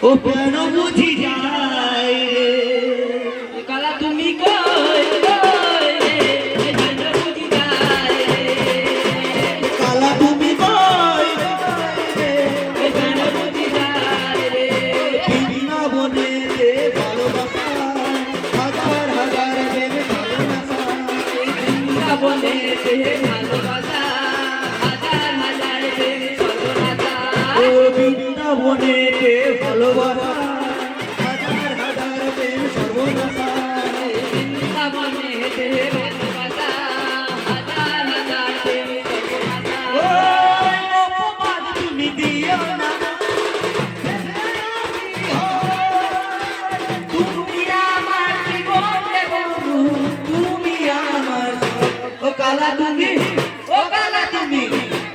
ও কেন বুঝি যায় রে কালা তুমি কই কই রে কেন বুঝি যায় রে কালা তুমি কই রে কেন বুঝি যায় রে বিনা বনে রে ভালোবাসা হাজার হাজার প্রেম ভালোবাসা বিনা বনে রে ভালোবাসা হাজার হাজার প্রেম ভালোবাসা ও বিনা বনে রে ভালোবাসা হাজার হাজার প্রেম সর্বনাশা বিনা বনে রে ভালোবাসা হাজার হাজার প্রেম সর্বনাশা ও অপবাদ তুমি দিও না তুমি আমার জীবনে বন্ধু তুমি আমার ও কালা তুমি ও কালা তুমি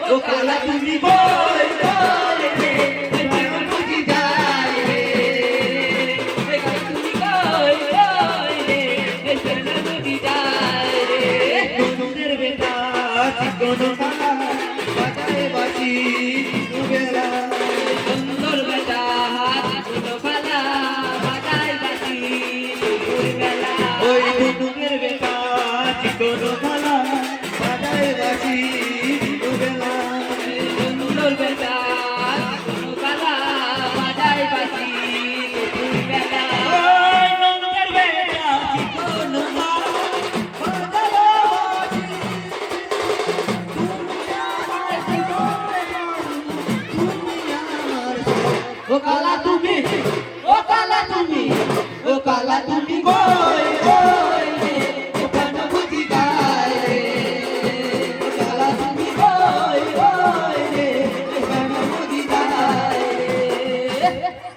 ও কালা তুমি বই বই রে কেন বুঝি যায় রে কালা তুমি কই কই রে কেন বুঝি যায় রে বন্ধুদের বেটা চিকন কালা বাজায় বাজি দুবেলা সুন্দর বেটা চিকন কালা বাজায় বাজি দুবেলা ওই বন্ধুদের বেটা চিকন কালা বাজায় বাজি দুবেলা সুন্দর বেটা চিকন কালা বাজায় বাজি দুবেলা ওই বন্ধুদের বেটা চিকন কালা ও কালা তুমি ও কালা তুমি ও কালা তুমি কই কই রে কেন বুঝি যায় রে ও কালা তুমি কই কই রে কেন বুঝি যায় রে